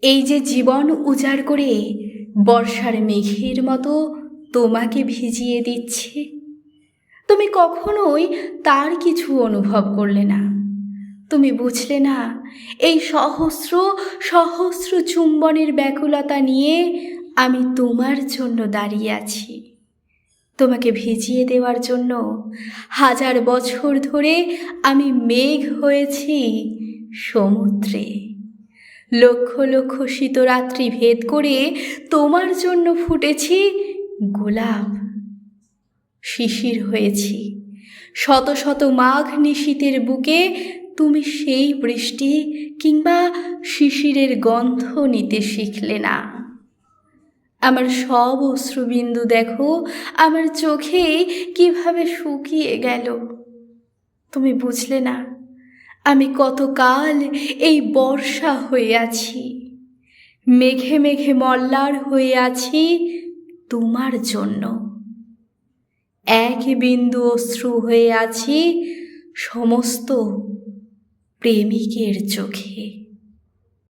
এই যে জীবন উজাড় করে বর্ষার মেঘের মতো তোমাকে ভিজিয়ে দিচ্ছে, তুমি কখনোই তার কিছু অনুভব করলে না। তুমি বুঝলে না এই সহস্র সহস্র চুম্বনের ব্যাকুলতা নিয়ে আমি তোমার জন্য দাঁড়িয়ে আছি। তোমাকে ভিজিয়ে দেওয়ার জন্য হাজার বছর ধরে আমি মেঘ হয়েছি সমুদ্রে। লক্ষ লক্ষ শীতরাত্রি ভেদ করে তোমার জন্য ফুটেছি গোলাপ। শিশির হয়েছি শত শত মাঘ নিশীথের বুকে, তুমি সেই বৃষ্টি কিংবা শিশিরের গন্ধ নিতে শিখলে না। আমার সব অশ্রুবিন্দু দেখো আমার চোখে কিভাবে শুকিয়ে গেল। তুমি বুঝলে না আমি কতকাল এই বর্ষা হয়ে আছি, মেঘে মেঘে মল্লার হয়ে আছি তোমার জন্য। এক বিন্দু অশ্রু হয়ে আছি সমস্ত প্রেমিকের চোখে।